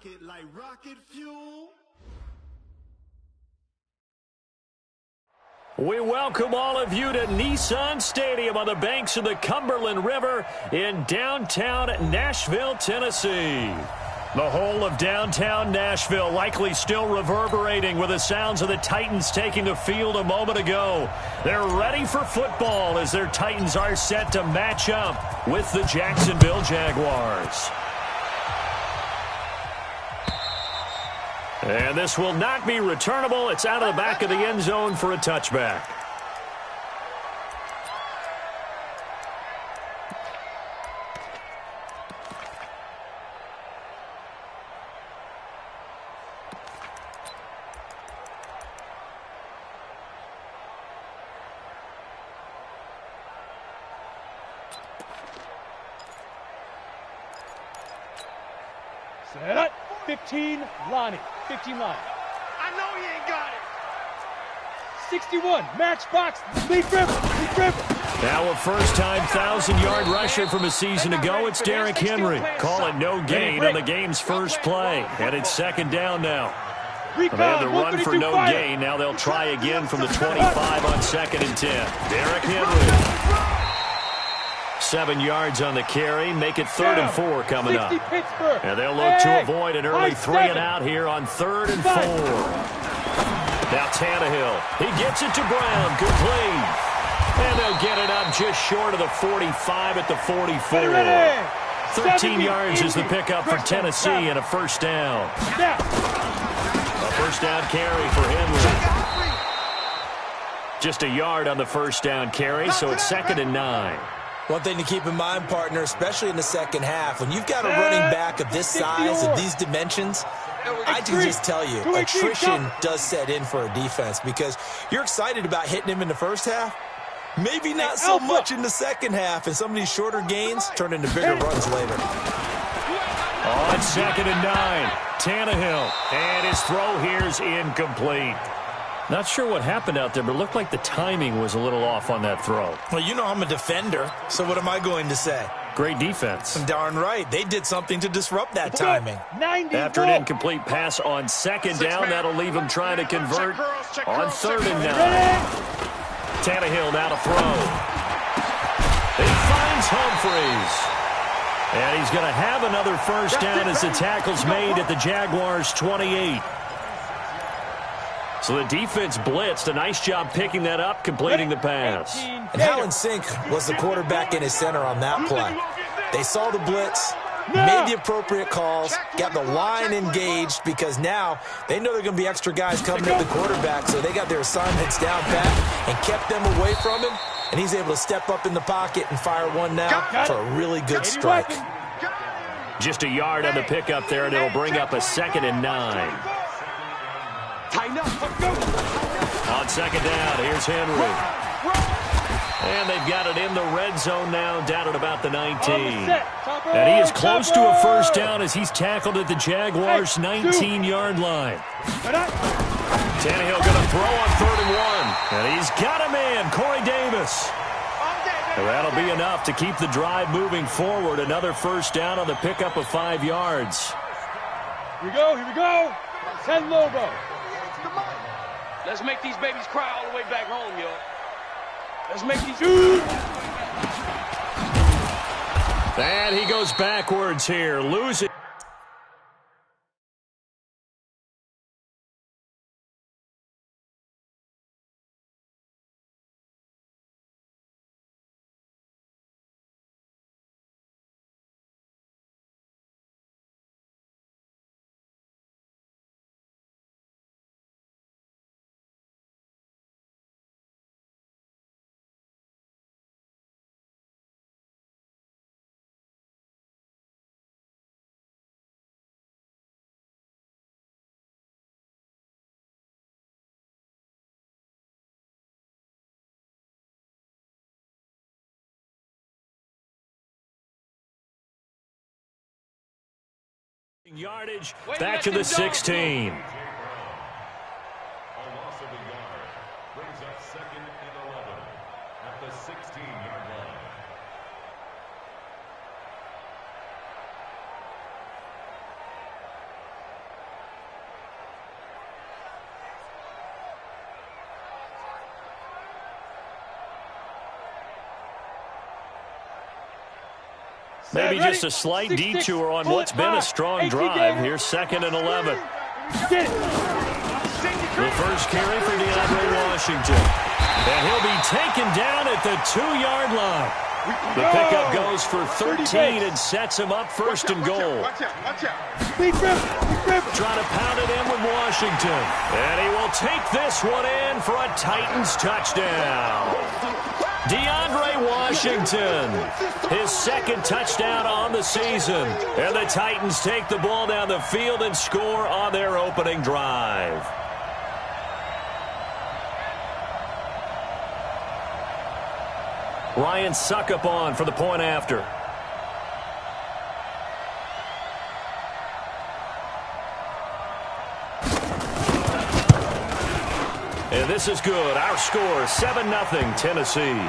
rocket like rocket fuel. We welcome all of you to Nissan Stadium on the banks of the Cumberland River in downtown Nashville, Tennessee. The whole of downtown Nashville likely still reverberating with the sounds of the Titans taking the field a moment ago. They're ready for football as their Titans are set to match up with the Jacksonville Jaguars. And this will not be returnable. It's out of the back of the end zone for a touchback. Set up. 15, Lonnie. 15 Lonnie. I know he ain't got it. 61, matchbox, Leaf River. Now a first-time 1,000-yard rusher from a season ago. It's Derrick Henry. Call it no gain on the game's first play. And it's second down now. They had the run for no gain. Now they'll try again from the 25 on second and 10. Derrick Henry. 7 yards on the carry. Make it 3rd and 4 coming up. And they'll look to avoid an early 3-and-out here on 3rd and 4. Now Tannehill. He gets it to Brown. Complete. And they'll get it up just short of the 45 at the 44. 13 yards is the pickup for Tennessee and a first down. A first down carry for Henry. Just a yard on the first down carry, so it's 2nd and 9. One thing to keep in mind, partner, especially in the second half, when you've got a running back of this size, of these dimensions, I can just tell you, attrition does set in for a defense because you're excited about hitting him in the first half. Maybe not so much in the second half, and some of these shorter gains turn into bigger runs later. On 2nd and 9, Tannehill, and his throw here's incomplete. Not sure what happened out there, but it looked like the timing was a little off on that throw. Well, you know I'm a defender, so what am I going to say? Great defense. Darn right. They did something to disrupt that timing. After an incomplete pass on second down, that'll leave him trying to convert on 3rd and 9. Tannehill now to throw. He finds Humphries. And he's going to have another first down as the tackle's made at the Jaguars' 28. So the defense blitzed. A nice job picking that up, completing the pass. And Alan Sink was the quarterback in his center on that play. They saw the blitz, made the appropriate calls, got the line engaged because now they know there are going to be extra guys coming at the quarterback, so they got their assignments down pat and kept them away from him, and he's able to step up in the pocket and fire one now for a really good strike. Just a yard on the pickup there, and it'll bring up a 2nd and 9. On second down, here's Henry. And they've got it in the red zone now, down at about the 19. And he is close to a first down as he's tackled at the Jaguars' 19-yard line. Tannehill going to throw on 3rd and 1. And he's got him in, Corey Davis. And that'll be enough to keep the drive moving forward. Another first down on the pickup of 5 yards. Here we go. 10 Lobo. Let's make these babies cry all the way back home, yo. Let's make these... And he goes backwards here, losing. Yardage back to the 16. A loss of a yard brings up 2nd and 11 at the 16-yard line. Maybe just a slight detour on what's been a strong drive. Here's 2nd and 11. The first carry for DeAndre Washington. And he'll be taken down at the 2-yard line. The pickup goes for 13 and sets him up 1st and goal. Trying to pound it in with Washington. And he will take this one in for a Titans touchdown. DeAndre Washington, his 2nd touchdown on the season. And the Titans take the ball down the field and score on their opening drive. Ryan Suckup on for the point after. And this is good. Our score, 7-0 Tennessee.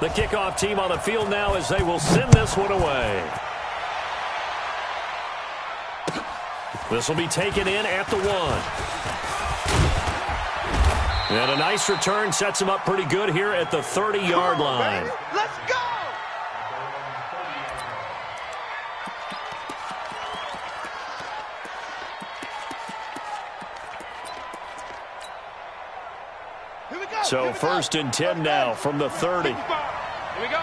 The kickoff team on the field now as they will send this one away. This will be taken in at the 1. And a nice return sets him up pretty good here at the 30-yard line. Let's go! So 1st and 10 now from the 30. Here we go.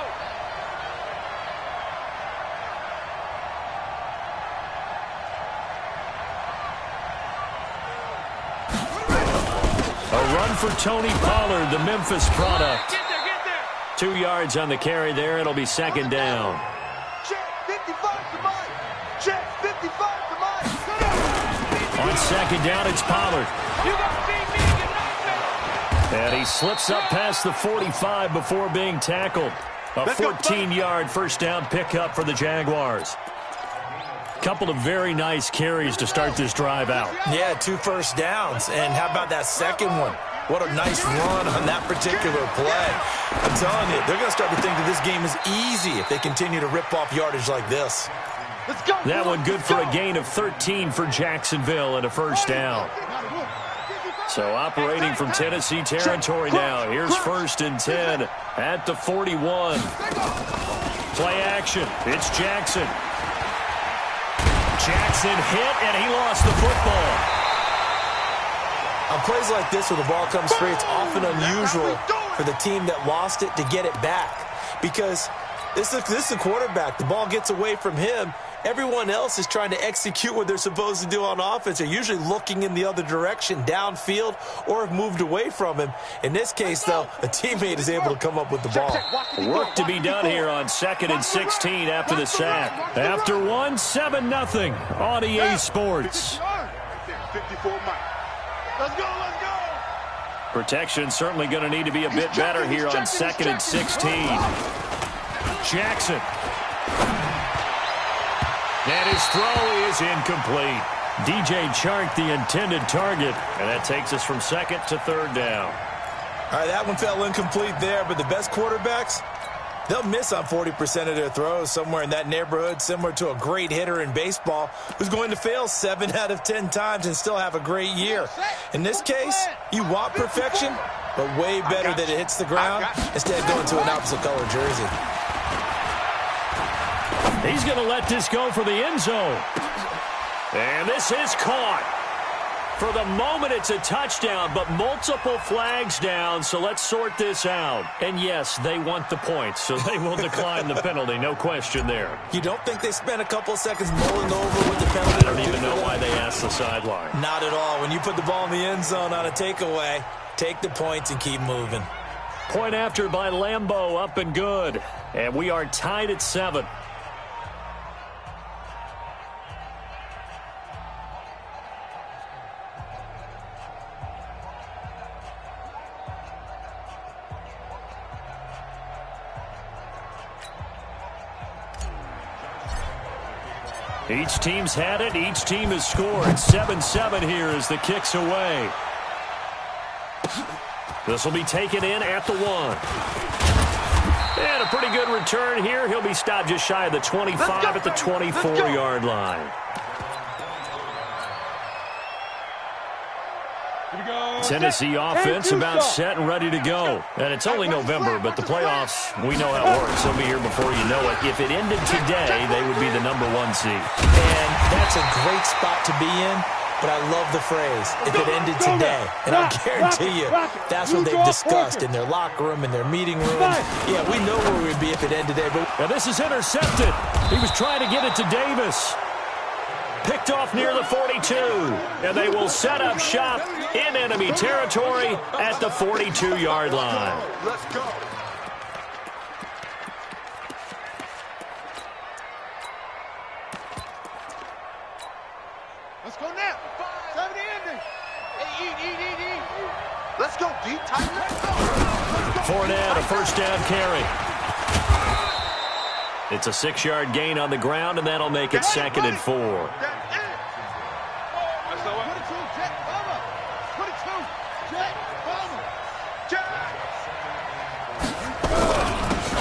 A run for Tony Pollard, the Memphis product. Get there. 2 yards on the carry there. It'll be 2nd down. Check 55 to mine. Check 55 to mine. On 2nd down, it's Pollard. You got to beat me. And he slips up past the 45 before being tackled. A 14-yard first down pickup for the Jaguars. Couple of very nice carries to start this drive out. Yeah, 2 first downs. And how about that second one? What a nice run on that particular play. I'm telling you, they're going to start to think that this game is easy if they continue to rip off yardage like this. Let's go. That one good for a gain of 13 for Jacksonville and a first down. So operating from Tennessee territory now. Here's 1st and 10 at the 41. Play action. It's Jackson. Jackson hit, and he lost the football. On plays like this where the ball comes free, it's often unusual for the team that lost it to get it back. Because this is a quarterback. The ball gets away from him. Everyone else is trying to execute what they're supposed to do on offense. They're usually looking in the other direction, downfield, or have moved away from him. In this case, though, a teammate is able to come up with the ball. Work to be done here on 2nd and 16 after the sack. After 1, 7-0 on EA Sports. 54 Mike. Let's go. Protection certainly going to need to be a bit better here on 2nd and 16. Jackson. And his throw is incomplete. DJ Chark, the intended target. And that takes us from 2nd to 3rd down. All right, that one fell incomplete there, but the best quarterbacks, they'll miss on 40% of their throws, somewhere in that neighborhood, similar to a great hitter in baseball who's going to fail 7 out of 10 times and still have a great year. In this case, you want perfection, but way better that it hits the ground instead of going to an opposite color jersey. He's going to let this go for the end zone. And this is caught. For the moment, it's a touchdown, but multiple flags down, so let's sort this out. And yes, they want the points, so they will decline the penalty, no question there. You don't think they spent a couple of seconds mulling over what the penalty? I don't even know why they asked the sideline. Not at all. When you put the ball in the end zone on a takeaway, take the points and keep moving. Point after by Lambeau, up and good. And we are tied at 7. Each team's had it. Each team has scored. 7-7 here as the kick's away. This will be taken in at the 1. And a pretty good return here. He'll be stopped just shy of the 25 at the 24-yard line. Tennessee offense about set and ready to go. And it's only November, but the playoffs, we know how it works. They'll be here before you know it. If it ended today, they would be the #1 seed. And that's a great spot to be in, but I love the phrase, if it ended today. And I guarantee you, that's what they've discussed in their locker room, in their meeting rooms. Yeah, we know where we'd be if it ended today. But now this is intercepted. He was trying to get it to Davis. Picked off near the 42, and they will set up shop in enemy territory at the 42-yard line. Let's go. Let's go now. Time to end it. Hey, eat. Let's go, D. Tight. Let's go. Fournette, a first down carry. It's a 6-yard gain on the ground, and that'll make it 2nd and 4.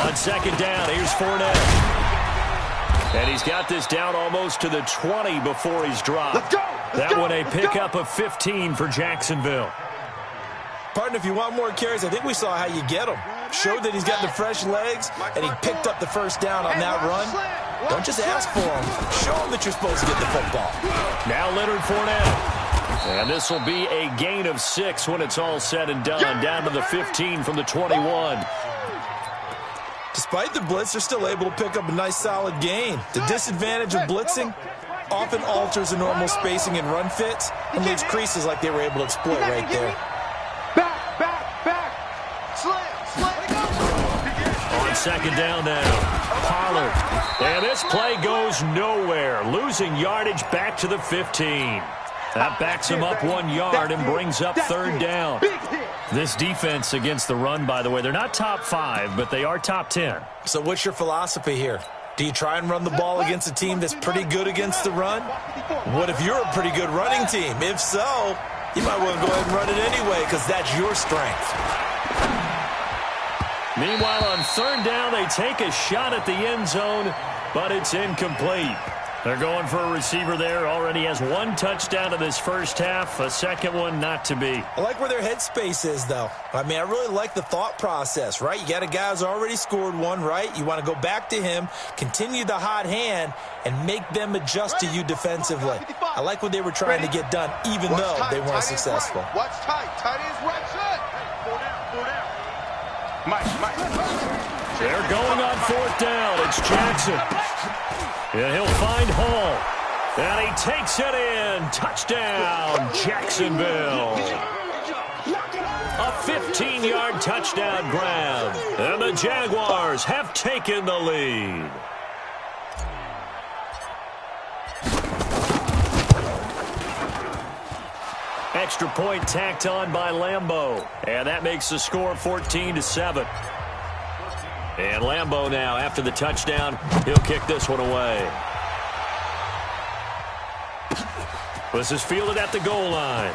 On 2nd down, here's Fournette. And he's got this down almost to the 20 before he's dropped. That one a pickup of 15 for Jacksonville. Partner, if you want more carries, I think we saw how you get them. Showed that he's got the fresh legs, and he picked up the first down on that run. Don't just ask for them. Show them that you're supposed to get the football. Now Leonard Fournette. And this will be a gain of 6 when it's all said and done. Down to the 15 from the 21. Despite the blitz, they're still able to pick up a nice, solid gain. The disadvantage of blitzing often alters the normal spacing and run fits and leaves creases like they were able to exploit right there. Back. Slam. On 2nd down now, Pollard. And this play goes nowhere, losing yardage back to the 15. That backs him up 1 yard and brings up 3rd down. This defense against the run, by the way, they're not top 5, but they are top 10. So what's your philosophy here? Do you try and run the ball against a team that's pretty good against the run? What if you're a pretty good running team? If so, you might want to go ahead and run it anyway because that's your strength. Meanwhile, on 3rd down, they take a shot at the end zone, but it's incomplete. They're going for a receiver there. Already has 1 touchdown in this first half. A second one not to be. I like where their headspace is, though. I mean, I really like the thought process, right? You got a guy who's already scored 1, right? You want to go back to him, continue the hot hand, and make them adjust to you defensively. I like what they were trying to get done, even though they weren't successful. Watch tight. Tight ends right side. 4 down. Mike. They're going on 4th down. It's Jackson. And he'll find Hall. And he takes it in. Touchdown, Jacksonville. A 15-yard touchdown grab. And the Jaguars have taken the lead. Extra point tacked on by Lambeau. And that makes the score 14-7. And Lambeau now, after the touchdown, he'll kick this one away. This is fielded at the goal line.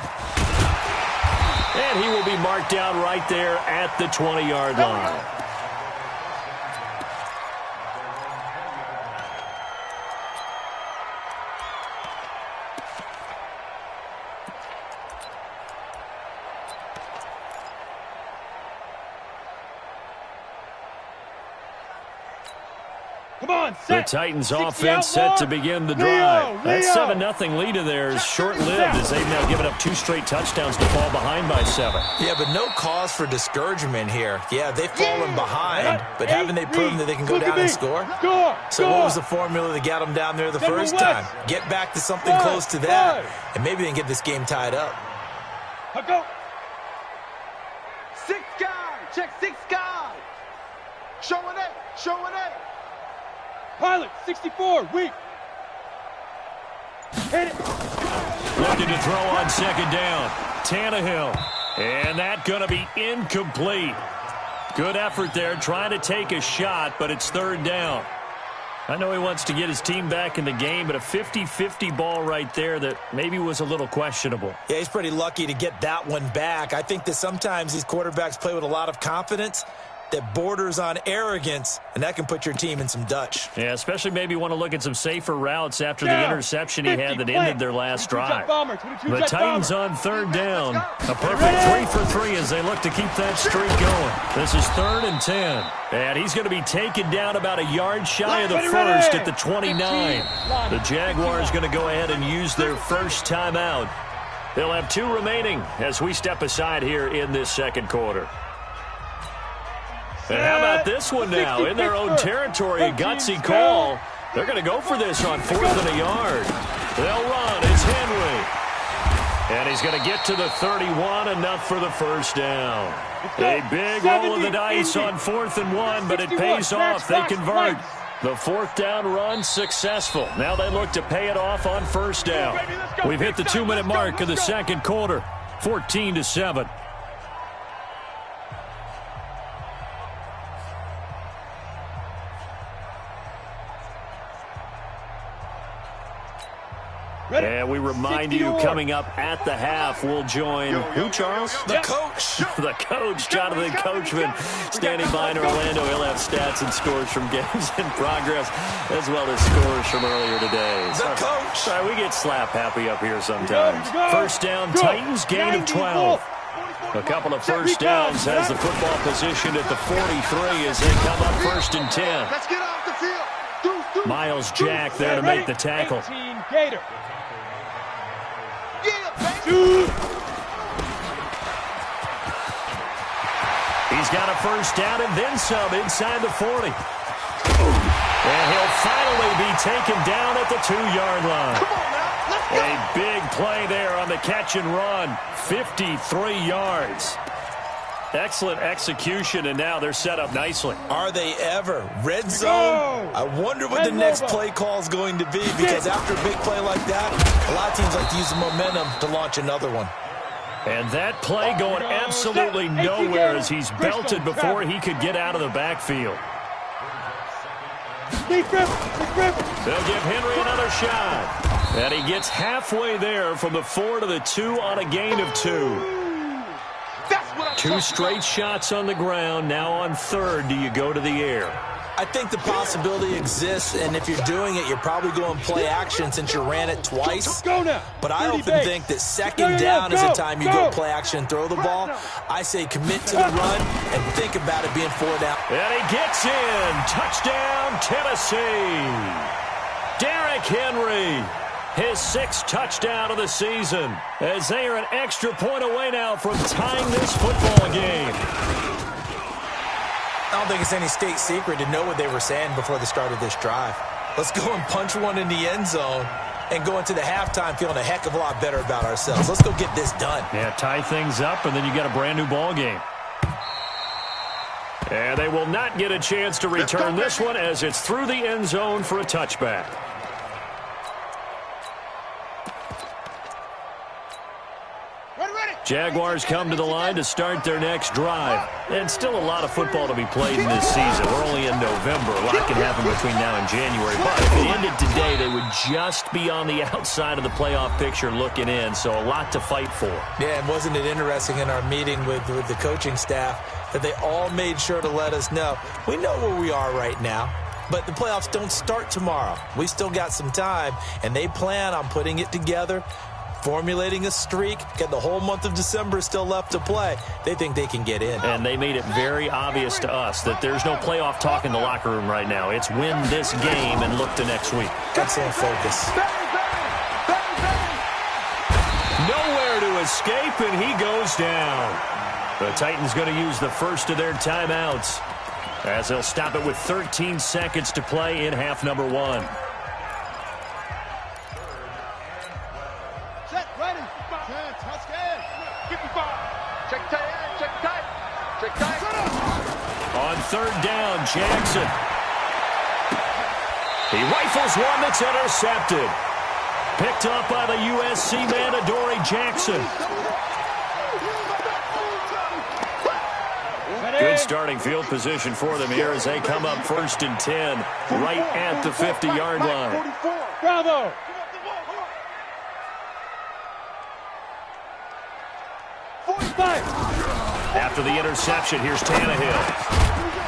And he will be marked down right there at the 20-yard line. The Titans offense set to begin the drive. That 7-0 lead of theirs short-lived as they've now given up 2 straight touchdowns to fall behind by 7. Yeah, but no cause for discouragement here. Yeah, they've fallen behind, but haven't they proven that they can go down and score? So what was the formula that got them down there the first time? Get back to something close to that, and maybe they can get this game tied up. Go. 6 guys. Check 6 guys. Showing it. Pilot, 64, weak. Hit it. Looking to throw on 2nd down. Tannehill. And that going to be incomplete. Good effort there, trying to take a shot, but it's 3rd down. I know he wants to get his team back in the game, but a 50-50 ball right there that maybe was a little questionable. Yeah, he's pretty lucky to get that one back. I think that sometimes these quarterbacks play with a lot of confidence that borders on arrogance, and that can put your team in some Dutch. Yeah, especially maybe want to look at some safer routes after the interception he had that ended their last drive. The Titans on third down. A perfect 3 for 3 as they look to keep that streak going. This is 3rd and 10. And he's going to be taken down about a yard shy of the first at the 29. The Jaguars going to go ahead and use their first timeout. They'll have 2 remaining as we step aside here in this second quarter. And how about this one now? In their own territory, a gutsy call. They're going to go for this on 4th and a yard. They'll run. It's Henry. And he's going to get to the 31, enough for the first down. A big roll of the dice on 4th and 1, but it pays off. They convert. The 4th down run successful. Now they look to pay it off on 1st down. We've hit the 2-minute mark of the second quarter. 14-7. And we remind you, coming up at the half, we'll join who, Charles? The coach. The coach, Jonathan Coachman, standing by in Orlando. He'll have stats and scores from games in progress, as well as scores from earlier today. The coach. Sorry, we get slap happy up here sometimes. First down, Titans, gain of 12. A couple of first downs has the football position at the 43 as they come up 1st and 10. Let's get off the field. Miles Jack there to make the tackle. Gator. He's got a first down and then some inside the 40. And he'll finally be taken down at the 2-yard line. Come on now, let's go. A big play there on the catch and run. 53 yards. Excellent execution, and now they're set up nicely. Are they ever? Red zone? I wonder what the next play call is going to be, because after a big play like that, a lot of teams like to use the momentum to launch another one. And that play going absolutely nowhere as he's belted before he could get out of the backfield. They'll give Henry another shot. And he gets halfway there from the 4 to the 2 on a gain of 2. 2 straight shots on the ground. Now on 3rd, do you go to the air? I think the possibility exists, and if you're doing it, you're probably going play action since you ran it twice. But I often think that 2nd down is the time you go play action and throw the ball. I say commit to the run and think about it being 4 down. And he gets in. Touchdown, Tennessee. Derrick Henry. His 6th touchdown of the season, as they are an extra point away now from tying this football game. I don't think it's any state secret to know what they were saying before the start of this drive. Let's go and punch one in the end zone and go into the halftime feeling a heck of a lot better about ourselves. Let's go get this done. Yeah, tie things up, and then you got a brand-new ball game. And they will not get a chance to return this one as it's through the end zone for a touchback. Jaguars come to the line to start their next drive. And still a lot of football to be played in this season. We're only in November. A lot can happen between now and January. But if it ended today, they would just be on the outside of the playoff picture looking in. So a lot to fight for. Yeah, and wasn't it interesting in our meeting with the coaching staff that they all made sure to let us know, we know where we are right now. But the playoffs don't start tomorrow. We still got some time, and they plan on putting it together, formulating a streak, got the whole month of December still left to play. They think they can get in. And they made it very obvious to us that there's no playoff talk in the locker room right now. It's win this game and look to next week. Excellent focus. Nowhere to escape, and he goes down. The Titans going to use the first of their timeouts as they'll stop it with 13 seconds to play in half number 1. On 3rd down, Jackson. He rifles one that's intercepted. Picked up by the USC man, Adoree Jackson. Good starting field position for them here as they come up 1st and 10 right at the 50-yard line. Bravo. After the interception, here's Tannehill.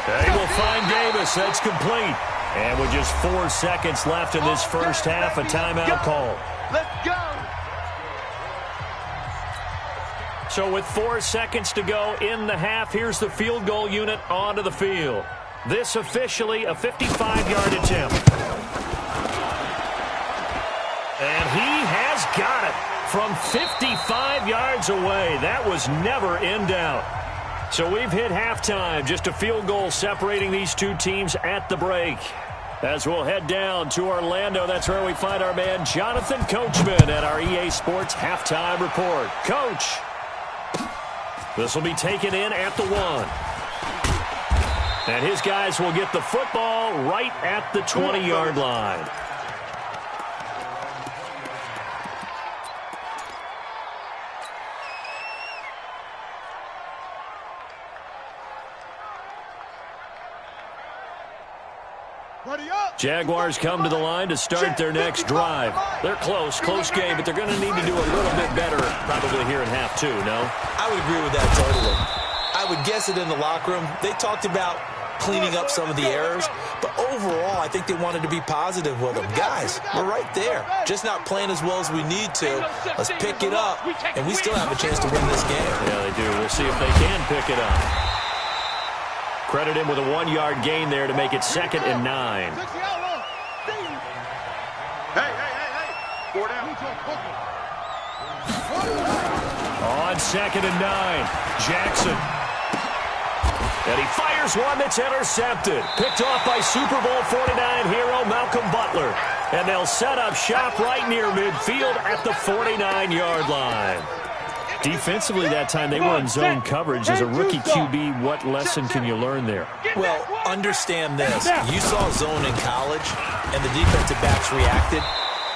They will find Davis. That's complete. And with just 4 seconds left in this first half, a timeout call. Let's go. So with 4 seconds to go in the half, here's the field goal unit onto the field. This officially a 55-yard attempt. And he has got it from 55 yards away. That was never in doubt. So we've hit halftime. Just a field goal separating these two teams at the break. As we'll head down to Orlando, that's where we find our man Jonathan Coachman at our EA Sports Halftime Report. Coach, this will be taken in at the 1. And his guys will get the football right at the 20-yard line. Jaguars come to the line to start their next drive. They're close game, but they're going to need to do a little bit better probably here in half 2, no? I would agree with that totally. I would guess it in the locker room. They talked about cleaning up some of the errors, but overall, I think they wanted to be positive with them. Guys, we're right there. Just not playing as well as we need to. Let's pick it up, and we still have a chance to win this game. Yeah, they do. We'll see if they can pick it up. Credit him with a 1-yard gain there to make it 2nd and 9. Hey. 4 down. On 2nd and 9, Jackson. And he fires one that's intercepted. Picked off by Super Bowl 49 hero Malcolm Butler. And they'll set up shop right near midfield at the 49-yard line. Defensively that time, they were in zone coverage. As a rookie QB, what lesson can you learn there? Well, understand this. You saw zone in college, and the defensive backs reacted,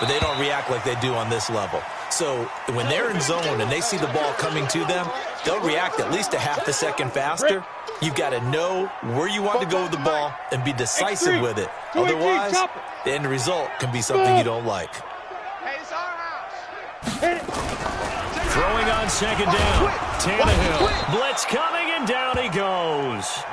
but they don't react like they do on this level. So when they're in zone and they see the ball coming to them, they'll react at least a half a second faster. You've got to know where you want to go with the ball and be decisive with it. Otherwise, the end result can be something you don't like. Hey, it's our house. Throwing on 2nd down. Tannehill. Blitz coming, and down he goes.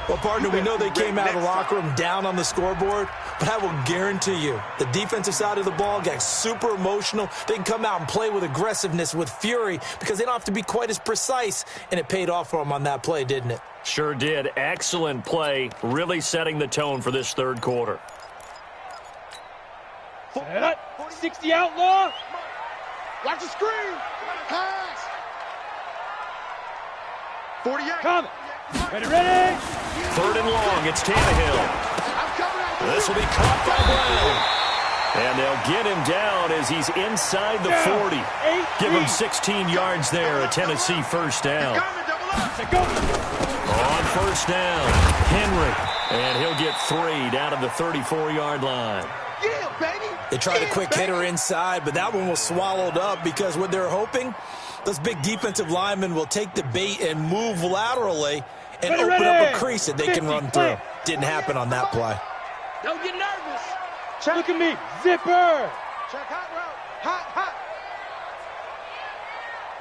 Well, partner, we know they came out of the locker room down on the scoreboard, but I will guarantee you the defensive side of the ball got super emotional. They can come out and play with aggressiveness, with fury, because they don't have to be quite as precise, and it paid off for them on that play, didn't it? Sure did. Excellent play, really setting the tone for this 3rd quarter. 60 outlaw. Watch the screen. Pass. 48. Coming. Ready. 3rd and long. It's Tannehill. This will be caught by Brown. And they'll get him down as he's inside the 40. Give him 16 yards there, a Tennessee 1st down. On 1st down, Henry. And he'll get 3 down to the 34-yard line. Yeah, baby. They tried a quick hitter inside, but that one was swallowed up because what they're hoping, those big defensive linemen will take the bait and move laterally and open up a crease that they can run through. Didn't happen on that play. Don't get nervous. Look at me. Zipper. Check hot route. Hot.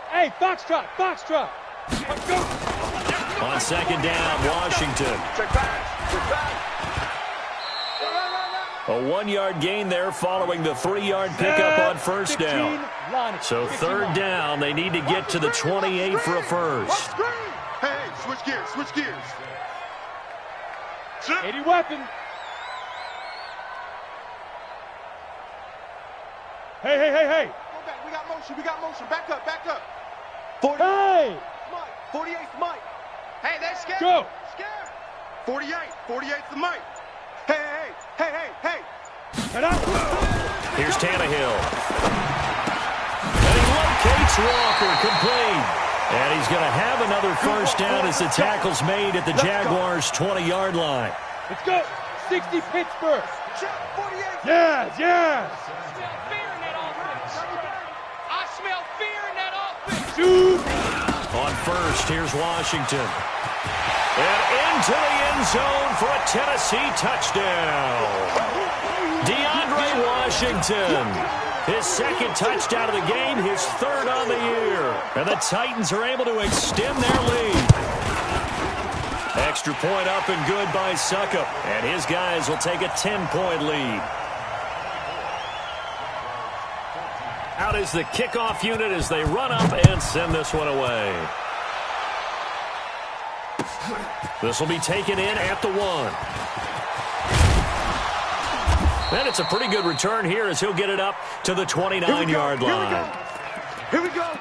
Hey, Foxtrot. On 2nd down, Washington. Check back. A 1-yard gain there following the 3-yard pickup on 1st down. So 3rd down, they need to get to the 28 for a first. Hey, switch gears. 80 weapon. Hey. Go back. We got motion. Back up. 40. Hey. Mike. 48's Mike. Hey, they're scared. Go. Scared. 48's the Mike. Hey. Here's Tannehill. And he locates Walker, complete. And he's going to have another 1st down as the tackle's made at the Jaguars' 20-yard line. Let's go. 60 Pittsburgh. Check 48. Yes. I smell fear in that offense. Shoot. On 1st, here's Washington. And into the end zone for a Tennessee touchdown. DeAndre Washington. His second touchdown of the game, his third on the year. And the Titans are able to extend their lead. Extra point up and good by Succop. And his guys will take a 10-point lead. Out is the kickoff unit as they run up and send this one away. This will be taken in at the 1. And it's a pretty good return here as he'll get it up to the 29-yard line. Here we go.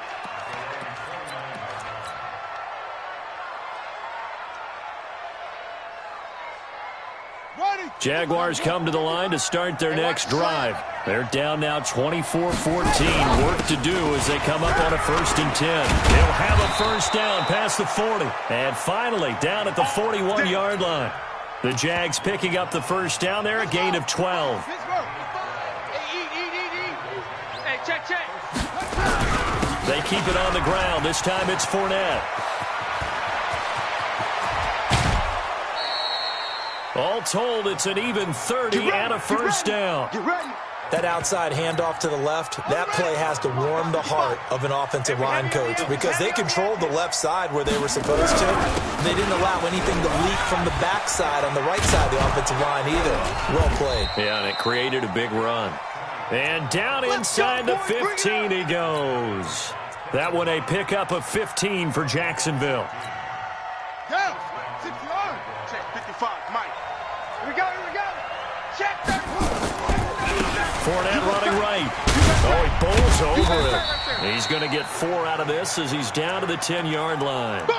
Jaguars come to the line to start their next drive. They're down now 24-14. Work to do as they come up on a 1st and 10. They'll have a first down past the 40. And finally down at the 41-yard line. The Jags picking up the first down there, a gain of 12. Hey, check. They keep it on the ground. This time it's Fournette. All told, it's an even 30 and a first down. Get ready. That outside handoff to the left, that play has to warm the heart of an offensive line coach because they controlled the left side where they were supposed to. They didn't allow anything to leak from the backside on the right side of the offensive line either. Well played. Yeah, and it created a big run. And down inside the 15 he goes. That one a pickup of 15 for Jacksonville. Down. 6 yards. Check 55, Mike. Here we go. Check that. Fournette running right. Oh, he bowls over it. He's going to get 4 out of this as he's down to the 10-yard line.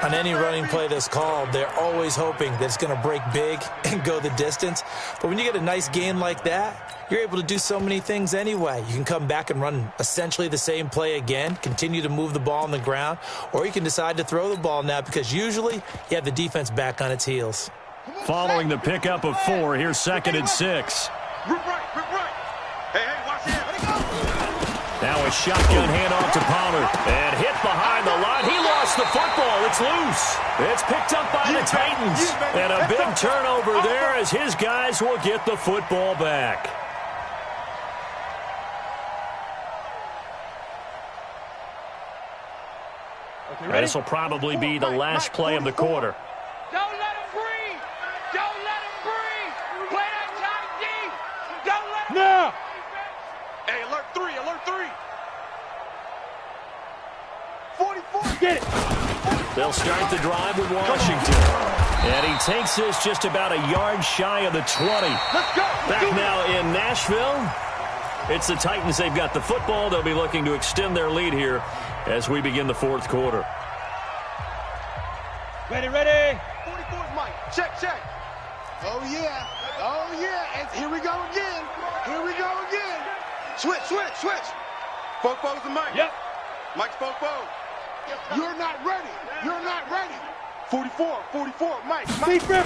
On any running play that's called, they're always hoping that it's going to break big and go the distance. But when you get a nice gain like that, you're able to do so many things anyway. You can come back and run essentially the same play again, continue to move the ball on the ground, or you can decide to throw the ball now because usually you have the defense back on its heels. Following the pickup of 4, here's 2nd and 6. Rip right. Hey, watch it. Now a shotgun handoff to Pollard. And hit behind the line. He lost the football. It's loose. It's picked up by the Titans. And a big turnover there as his guys will get the football back. This will probably be the last play of the quarter. Don't let him breathe. Don't let him breathe. Play that tight D. Don't let him. Now. Hey, alert 3. 44. Get it. They'll start the drive with Washington. And he takes this just about a yard shy of the 20. Let's go. Back now in Nashville. It's the Titans. They've got the football. They'll be looking to extend their lead here as we begin the 4th quarter. Ready. 44's Mike. Check. Oh, yeah. And here we go again. Switch. Fofo's and Mike. Yep. Mike's Fofo. You're not ready. 44, Mike. Speed River.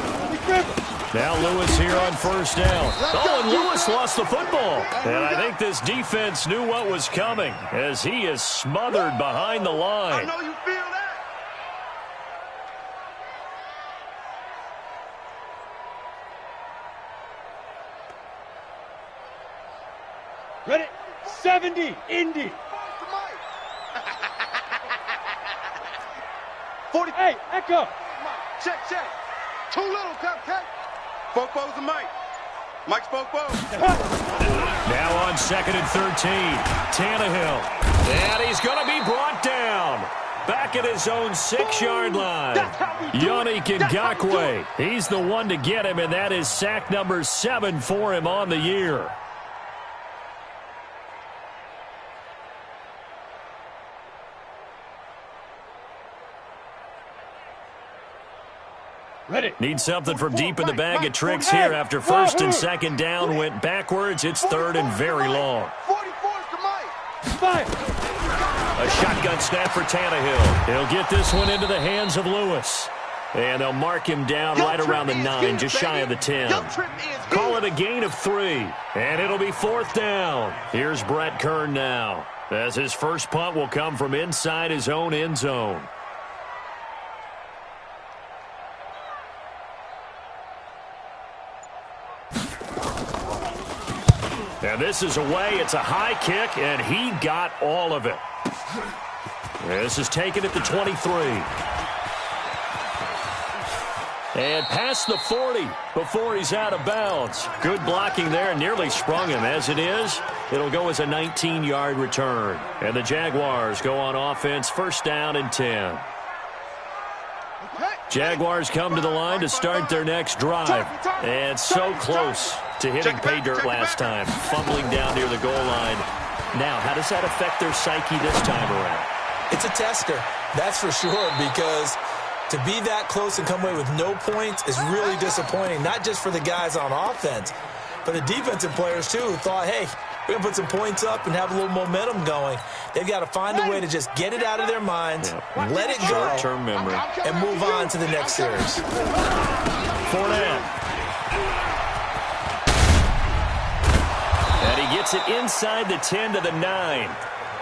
Now Lewis here on first down. Oh, and Lewis lost the football. And I think this defense knew what was coming as he is smothered behind the I line. know you feel that. Ready. 70. Indy. 40. Hey, Echo. Check. Too little, Cupcake. Fofo's and Mike. Mike's Fofo. Now on 2nd and 13. Tannehill. And he's going to be brought down. Back at his own 6-yard line. Yannick Ngakoue. He's the one to get him, and that is sack number 7 for him on the year. Ready. Need something from deep in the bag of tricks here after 1st and 2nd down went backwards. It's 3rd and very long. 44's to Mike. 5. A shotgun snap for Tannehill. He'll get this one into the hands of Lewis. And they'll mark him down right around the 9, just shy of the 10. Call it a gain of 3. And it'll be 4th down. Here's Brett Kern now, as his first punt will come from inside his own end zone. And this is away. It's a high kick, and he got all of it. This is taken at the 23. And past the 40 before he's out of bounds. Good blocking there. Nearly sprung him. As it is, it'll go as a 19-yard return. And the Jaguars go on offense, first down and 10. Jaguars come to the line to start their next drive. And so close to hitting pay dirt last time. Fumbling down near the goal line. Now, how does that affect their psyche this time around? It's a tester, that's for sure, because to be that close and come away with no points is really disappointing, not just for the guys on offense, but the defensive players, too, who thought, hey, we're going to put some points up and have a little momentum going. They've got to find a way to just get it out of their minds, let it go, short-term memory, and move on to the next series. Fournette. And he gets it inside the 10 to the 9.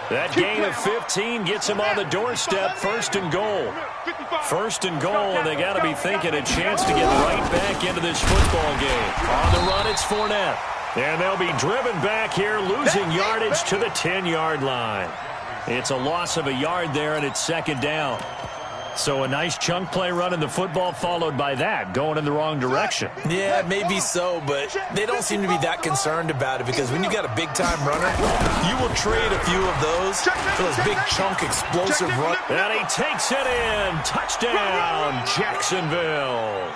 That gain of 15 gets him on the doorstep, first and goal. First and goal, and they got to be thinking a chance to get right back into this football game. On the run, it's Fournette. And they'll be driven back here, losing yardage to the 10-yard line. It's a loss of a yard there, and it's second down. So a nice chunk play running the football, followed by that, going in the wrong direction. Yeah, maybe so, but they don't seem to be that concerned about it, because when you got a big-time runner, you will trade a few of those for those big chunk explosive runs. And he takes it in. Touchdown, Jacksonville.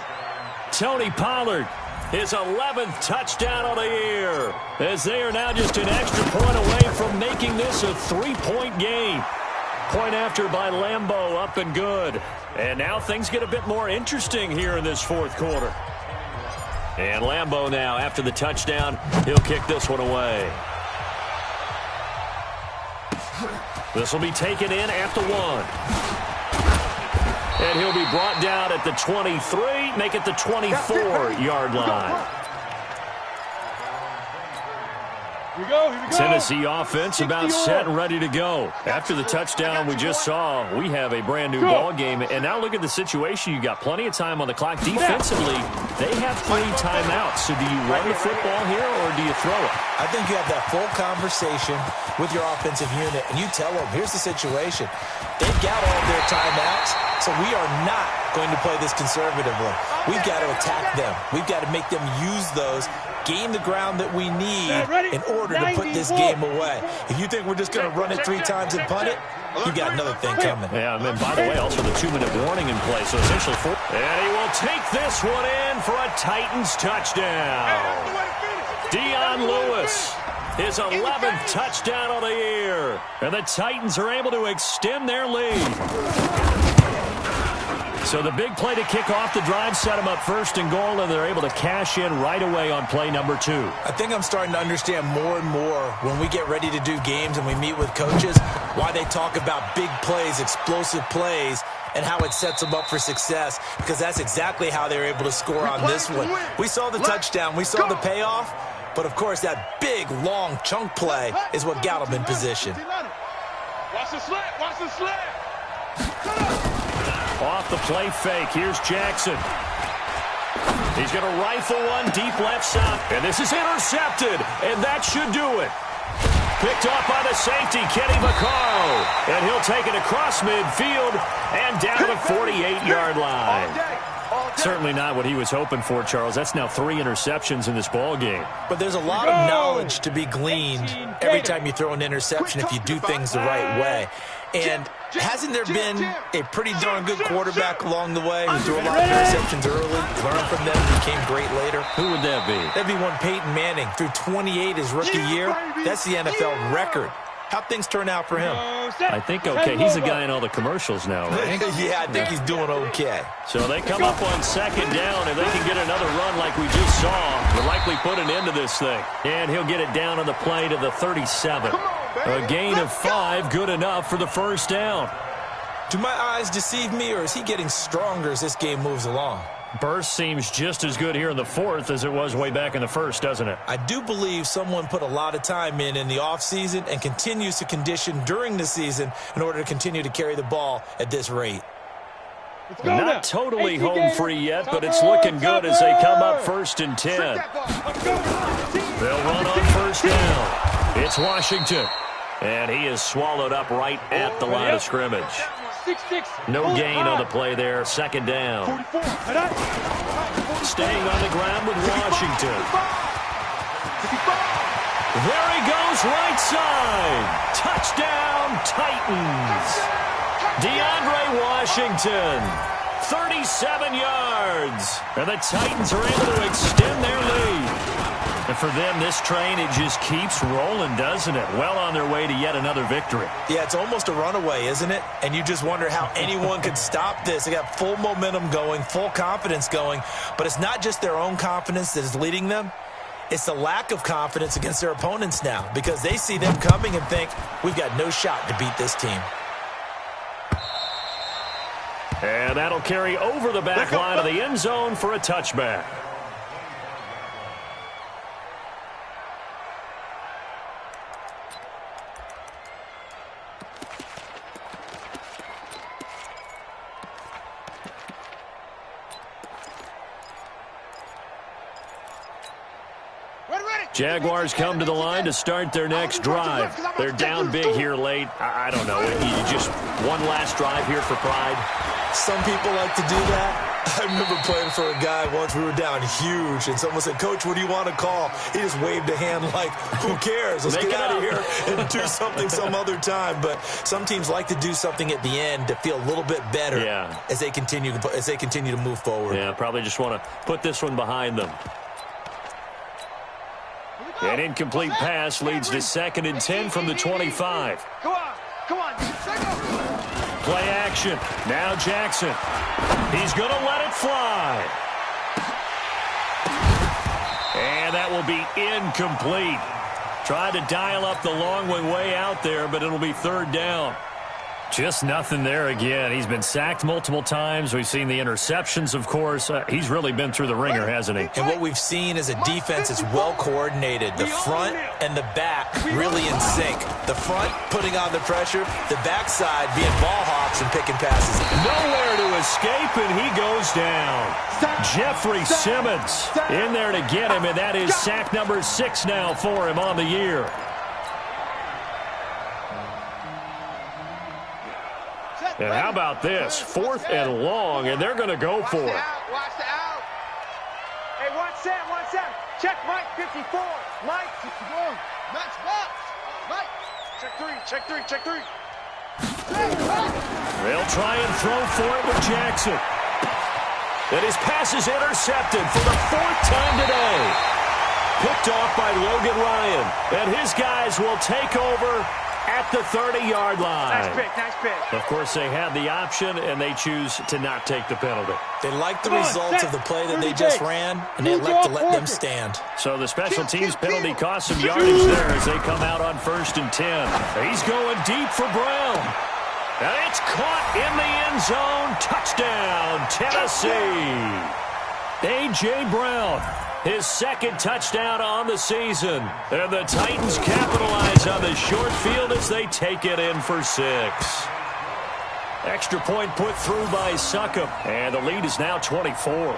Tony Pollard, his 11th touchdown of the year, as they are now just an extra point away from making this a 3-point game. Point after by Lambeau, up and good. And now things get a bit more interesting here in this fourth quarter. And Lambeau now, after the touchdown, he'll kick this one away. This will be taken in at the 1. And he'll be brought down at the 23, make it the 24-yard line. Here we go. Tennessee offense about set and ready to go. After the touchdown we just saw, we have a brand-new ball game. And now look at the situation. You got plenty of time on the clock. Defensively, they have 3 timeouts. So do you run the football here or do you throw it? I think you have that full conversation with your offensive unit, and you tell them, here's the situation. They've got all of their timeouts, so we are not going to play this conservatively. We've got to attack them. We've got to make them use those, gain the ground that we need in order to put this game away. If you think we're just going to run it 3 times and punt it, you got another thing coming. Yeah, and then, by the way, also the 2-minute warning in play, so essentially 4. And he will take this one in for a Titans touchdown. Dion Lewis, his 11th touchdown of the year. And the Titans are able to extend their lead. So the big play to kick off the drive set them up first and goal, and they're able to cash in right away on play number 2. I think I'm starting to understand more and more when we get ready to do games and we meet with coaches why they talk about big plays, explosive plays, and how it sets them up for success, because that's exactly how they were able to score on this one. We saw the touchdown. We saw the payoff. But, of course, that big, long chunk play is what got them in position. Watch the slap. Watch the slap. Off the play fake, here's Jackson. He's going to rifle one deep left side. And this is intercepted, and that should do it. Picked off by the safety, Kenny Vaccaro. And he'll take it across midfield and down to the 48-yard line. Certainly not what he was hoping for, Charles. That's now 3 interceptions in this ball game. But there's a lot of knowledge to be gleaned every time you throw an interception if you do things the right way. And hasn't there been a pretty darn good quarterback along the way who threw a lot of interceptions early, learned from them, became great later? Who would that be? That'd be one Peyton Manning. Threw 28 his rookie year. That's the NFL record. How'd things turn out for him? I think okay. He's a guy in all the commercials now, right? Yeah, I think he's doing okay. So they come up on second down. If they can get another run like we just saw, they'll likely put an end to this thing. And he'll get it down on the play to the 37. A gain of 5, good enough for the first down. Do my eyes deceive me, or is he getting stronger as this game moves along? Burst seems just as good here in the fourth as it was way back in the first, doesn't it? I do believe someone put a lot of time in the offseason and continues to condition during the season in order to continue to carry the ball at this rate. Not totally home free yet, but it's looking good as they come up 1st and 10. They'll run on 1st first down. It's Washington. And he is swallowed up right at the line of scrimmage. 6-6. No gain on the play there. Second down. 44. Staying on the ground with Washington. There he goes, right side. Touchdown, Titans. DeAndre Washington, 37 yards. And the Titans are able to extend their lead. And for them, this train, it just keeps rolling, doesn't it? Well on their way to yet another victory. Yeah, it's almost a runaway, isn't it? And you just wonder how anyone could stop this. They got full momentum going, full confidence going. But it's not just their own confidence that is leading them. It's the lack of confidence against their opponents now, because they see them coming and think, we've got no shot to beat this team. And that'll carry over the back line of the end zone for a touchback. Jaguars come to the line to start their next drive. They're down big here late. I don't know. You just one last drive here for pride. Some people like to do that. I remember playing for a guy once. We were down huge, and someone said, "Coach, what do you want to call?" He just waved a hand like, who cares? Let's get out of here and do something some other time. But some teams like to do something at the end to feel a little bit better as they continue to move forward. Yeah, probably just want to put this one behind them. An incomplete pass leads to 2nd and 10 from the 25. Come on. Play action. Now Jackson. He's going to let it fly. And that will be incomplete. Tried to dial up the long way out there, but it'll be 3rd down. Just nothing there again. He's been sacked multiple times. We've seen the interceptions, of course. He's really been through the ringer, hasn't he? And what we've seen is a defense that's well coordinated. The front and the back really in sync. The front putting on the pressure, the backside being ball hawks and picking passes. Nowhere to escape, and he goes down. Jeffrey Simmons in there to get him, and that is sack number 6 now for him on the year. And how about this? 4th and long, and they're going to go for it. Watch the out. Hey, watch that. Check Mike 54. Mike 54. Match box. Mike. Check three. They'll try and throw for it with Jackson. And his pass is intercepted for the 4th time today. Picked off by Logan Ryan. And his guys will take over at the 30-yard line. Nice pick. Of course, they had the option, and they choose to not take the penalty. They like the results of the play that they just ran, and they elect to let them stand. So the special teams penalty cost some yardage there as they come out on 1st and 10. He's going deep for Brown. And it's caught in the end zone. Touchdown, Tennessee. A.J. Brown, his 2nd touchdown on the season. And the Titans capitalize on the short field as they take it in for 6. Extra point put through by Succop. And the lead is now 24.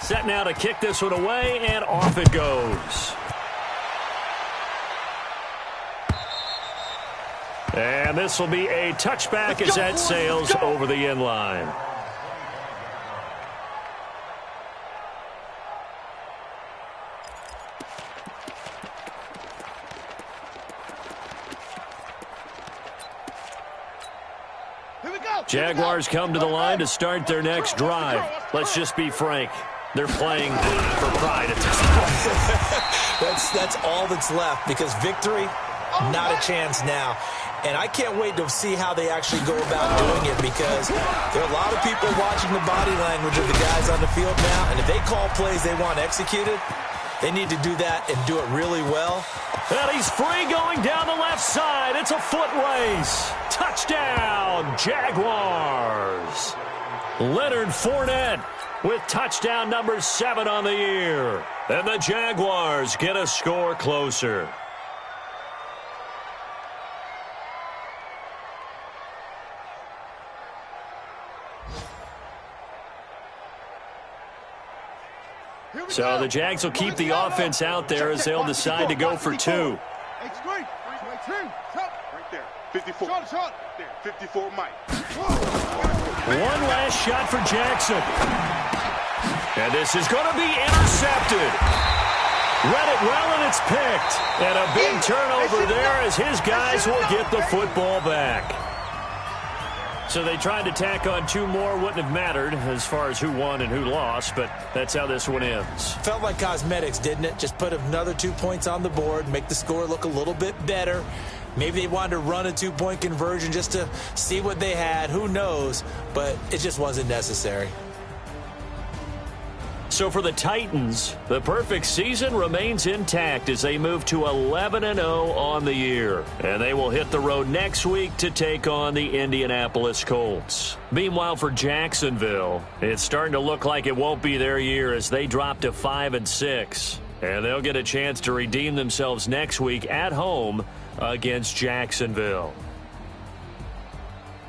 Set now to kick this one away, and off it goes. And this will be a touchback as that sails over the end line. Jaguars come to the line to start their next drive. Let's just be frank. They're playing for pride at this point. That's all that's left, because victory, not a chance now. And I can't wait to see how they actually go about doing it, because there are a lot of people watching the body language of the guys on the field now, and if they call plays they want executed, they need to do that and do it really well. And he's free going down the left side. It's a foot race. Touchdown, Jaguars. Leonard Fournette with touchdown number 7 on the year. And the Jaguars get a score closer. So the Jags will keep the offense out there as they'll decide to go for 2. Right there. 54. Shot. There. 54, Mike. One last shot for Jackson. And this is going to be intercepted. Read it well, and it's picked. And a big turnover there as his guys will get the football back. So they tried to tack on 2 more. Wouldn't have mattered as far as who won and who lost, but that's how this one ends. Felt like cosmetics, didn't it? Just put another 2 points on the board, make the score look a little bit better. Maybe they wanted to run a 2-point conversion just to see what they had. Who knows? But it just wasn't necessary. So for the Titans, the perfect season remains intact as they move to 11-0 on the year. And they will hit the road next week to take on the Indianapolis Colts. Meanwhile, for Jacksonville, it's starting to look like it won't be their year as they drop to 5-6. And they'll get a chance to redeem themselves next week at home against Jacksonville.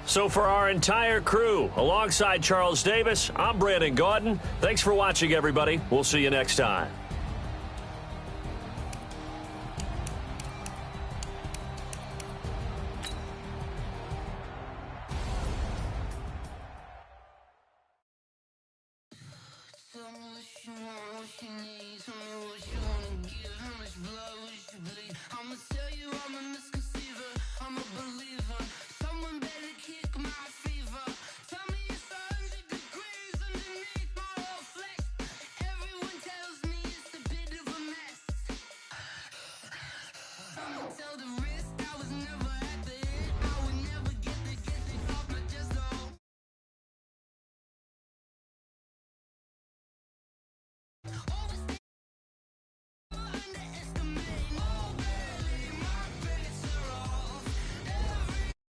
So for our entire crew, alongside Charles Davis, I'm Brandon Gaudin. Thanks for watching, everybody. We'll see you next time. Tell me what you want, what you need, tell me